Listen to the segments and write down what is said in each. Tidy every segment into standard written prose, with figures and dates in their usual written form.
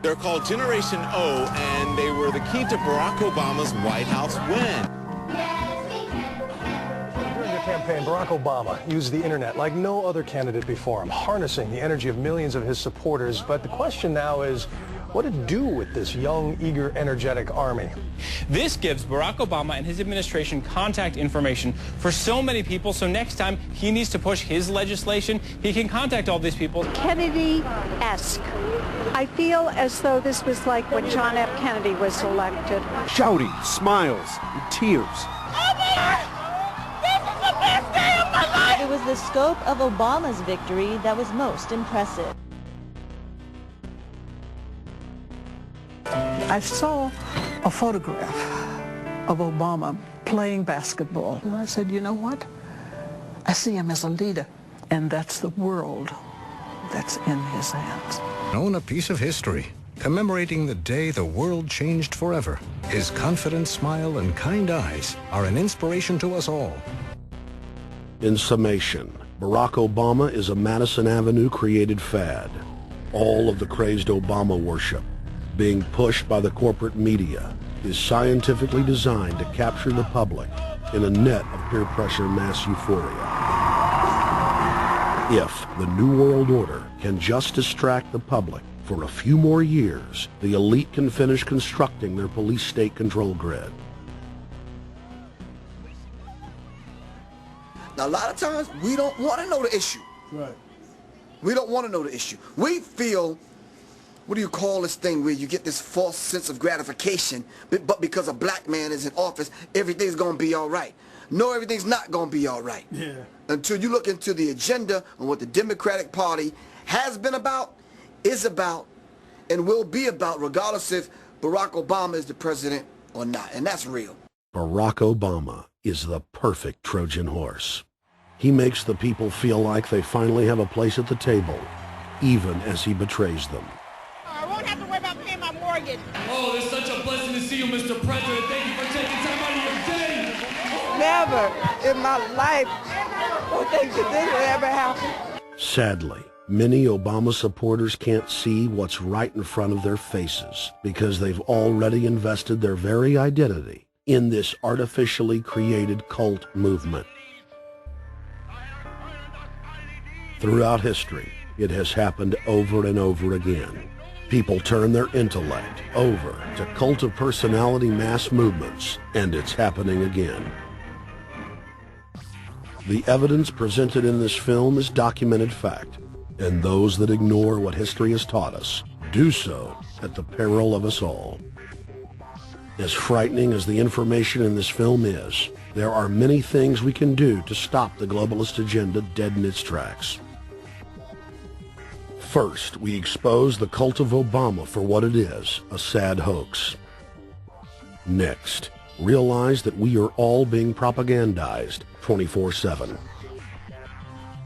They're called Generation O, and they were the key to Barack Obama's White House win. During the campaign, Barack Obama used the internet like no other candidate before him, harnessing the energy of millions of his supporters. But the question now is, what to do with this young, eager, energetic army? This gives Barack Obama and his administration contact information for so many people, so next time he needs to push his legislation, he can contact all these people. Kennedy-esque. I feel as though this was like when John F. Kennedy was elected. Shouting, smiles, and tears. It was the scope of Obama's victory that was most impressive. I saw a photograph of Obama playing basketball. And I said, you know what? I see him as a leader, and that's the world that's in his hands. Own a piece of history, commemorating the day the world changed forever. His confident smile and kind eyes are an inspiration to us all. In summation, Barack Obama is a Madison Avenue created fad. All of the crazed Obama worship, being pushed by the corporate media, is scientifically designed to capture the public in a net of peer pressure mass euphoria. If the New World Order can just distract the public for a few more years, the elite can finish constructing their police state control grid. Now, a lot of times, we don't want to know the issue. Right. We don't want to know the issue. We feel, what do you call this thing where you get this false sense of gratification, but because a black man is in office, everything's going to be all right. No, everything's not going to be all right. Yeah. Until you look into the agenda on what the Democratic Party has been about, is about, and will be about, regardless if Barack Obama is the president or not. And that's real. Barack Obama is the perfect Trojan horse. He makes the people feel like they finally have a place at the table, even as he betrays them. I won't have to worry about paying my mortgage. Oh, it's such a blessing to see you, Mr. President. Thank you for taking time out of your day. Never in my life would think that this would ever happen. Sadly, many Obama supporters can't see what's right in front of their faces because they've already invested their very identity in this artificially created cult movement. Throughout history, it has happened over and over again. People turn their intellect over to cult of personality mass movements, and it's happening again. The evidence presented in this film is documented fact, and those that ignore what history has taught us do so at the peril of us all. As frightening as the information in this film is, there are many things we can do to stop the globalist agenda dead in its tracks. First, we expose the cult of Obama for what it is, a sad hoax. Next, realize that we are all being propagandized 24/7.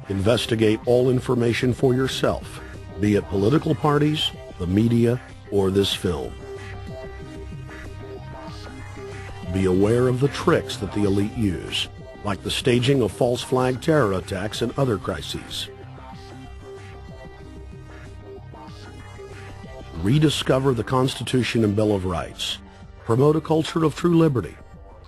Investigate all information for yourself, be it political parties, the media, or this film. Be aware of the tricks that the elite use, like the staging of false flag terror attacks and other crises. Rediscover the Constitution and Bill of Rights. Promote a culture of true liberty.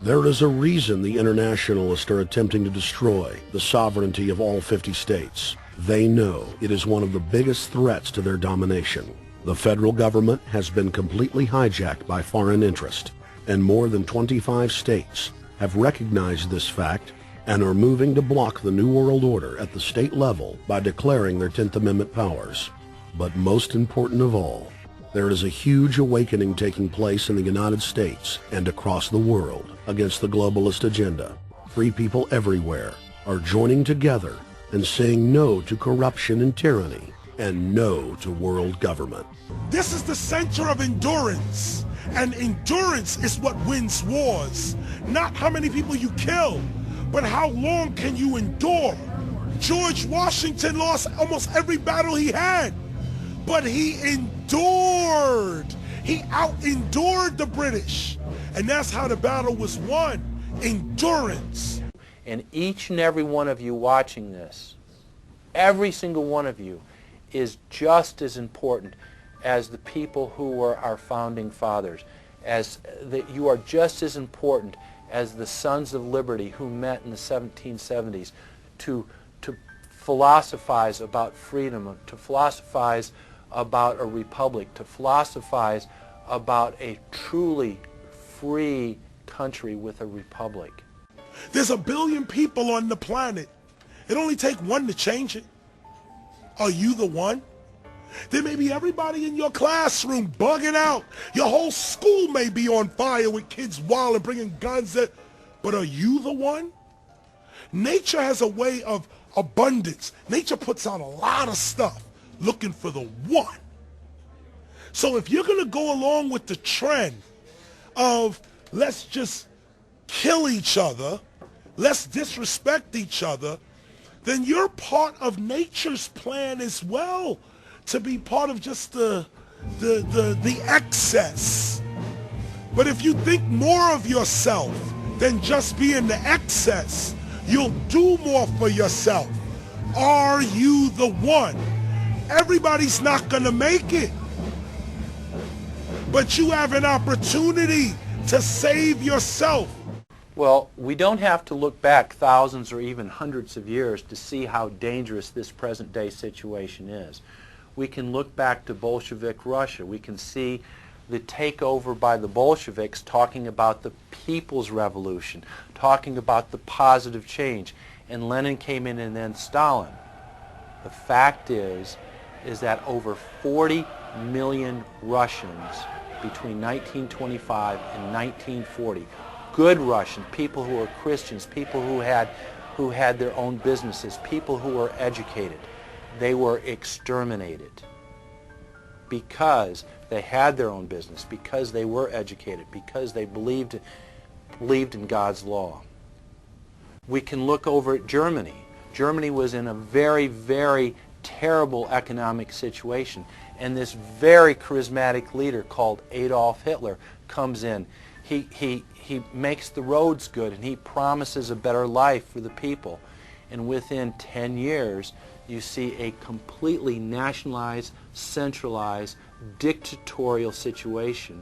There is a reason the internationalists are attempting to destroy the sovereignty of all 50 states. They know it is one of the biggest threats to their domination. The federal government has been completely hijacked by foreign interest, and more than 25 states have recognized this fact and are moving to block the New World Order at the state level by declaring their 10th Amendment powers. But most important of all, there is a huge awakening taking place in the United States and across the world against the globalist agenda. Free people everywhere are joining together and saying no to corruption and tyranny and no to world government. This is the center of endurance, and endurance is what wins wars. Not how many people you kill, but how long can you endure. George Washington lost almost every battle he had, but he endured. He out-endured the British. And that's how the battle was won. Endurance. And each and every one of you watching this, every single one of you, is just as important as the people who were our founding fathers, as that you are just as important as the Sons of Liberty who met in the 1770s to philosophize about freedom, to philosophize about a republic, to philosophize about a truly free country with a republic. There's 1 billion people on the planet. It only takes one to change it. Are you the one? There may be everybody in your classroom bugging out. Your whole school may be on fire with kids wild and bringing guns. But are you the one? Nature has a way of abundance. Nature puts out a lot of stuff looking for the one. So if you're going to go along with the trend of let's just kill each other, let's disrespect each other, then you're part of nature's plan as well, to be part of just the excess. But if you think more of yourself than just being the excess, you'll do more for yourself. Are you the one? Everybody's not going to make it. But you have an opportunity to save yourself. Well, we don't have to look back thousands or even hundreds of years to see how dangerous this present-day situation is. We can look back to Bolshevik Russia. We can see the takeover by the Bolsheviks talking about the people's revolution, talking about the positive change. And Lenin came in and then Stalin. The fact is that over 40 million Russians between 1925 and 1940, good Russians, people who were Christians, people who had their own businesses, people who were educated, they were exterminated because they had their own business, because they were educated, because they believed in God's law. We can look over at Germany. Germany was in a very, very terrible economic situation, and this very charismatic leader called Adolf Hitler comes in. He makes the roads good, and he promises a better life for the people. And within 10 years, you see a completely nationalized, centralized, dictatorial situation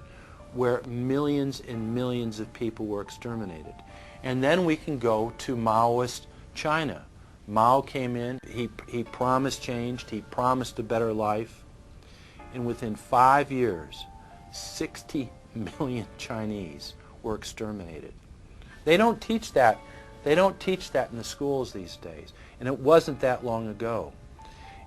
where millions and millions of people were exterminated. And then we can go to Maoist China. Mao came in, he promised change, he promised a better life, and within 5 years, 60 million Chinese were exterminated. They don't teach that. They don't teach that in the schools these days, and it wasn't that long ago.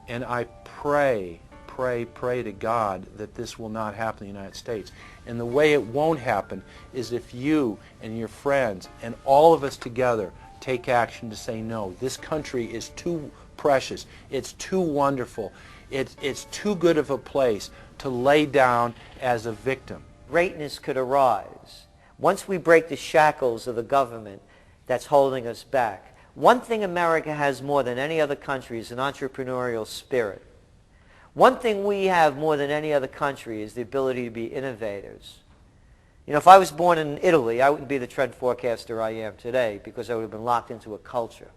And I pray to God that this will not happen in the United States. And the way it won't happen is if you and your friends and all of us together take action to say no. This country is too precious. It's too wonderful. It's too good of a place to lay down as a victim. Greatness could arise once we break the shackles of the government that's holding us back. One thing America has more than any other country is an entrepreneurial spirit. One thing we have more than any other country is the ability to be innovators. You know, if I was born in Italy, I wouldn't be the trend forecaster I am today because I would have been locked into a culture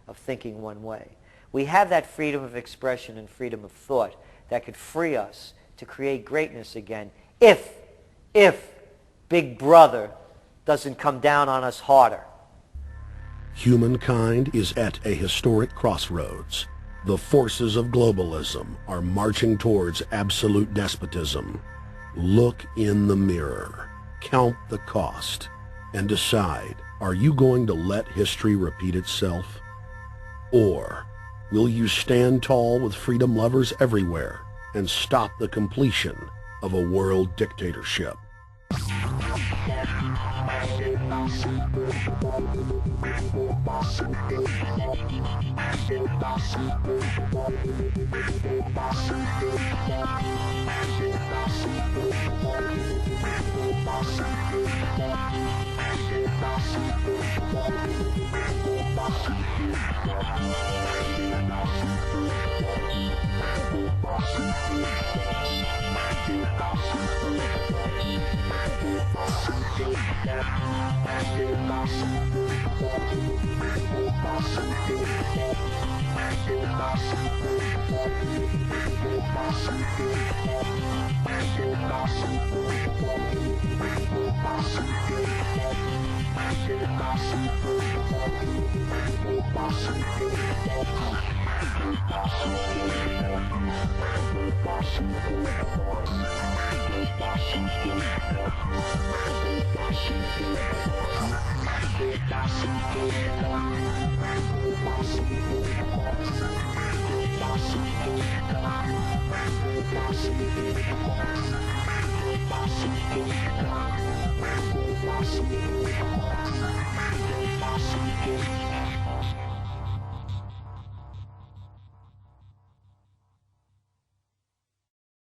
of thinking one way. We have that freedom of expression and freedom of thought that could free us to create greatness again if Big Brother doesn't come down on us harder. Humankind is at a historic crossroads. The forces of globalism are marching towards absolute despotism. Look in the mirror, count the cost, and decide, are you going to let history repeat itself? Or will you stand tall with freedom lovers everywhere and stop the completion of a world dictatorship? Global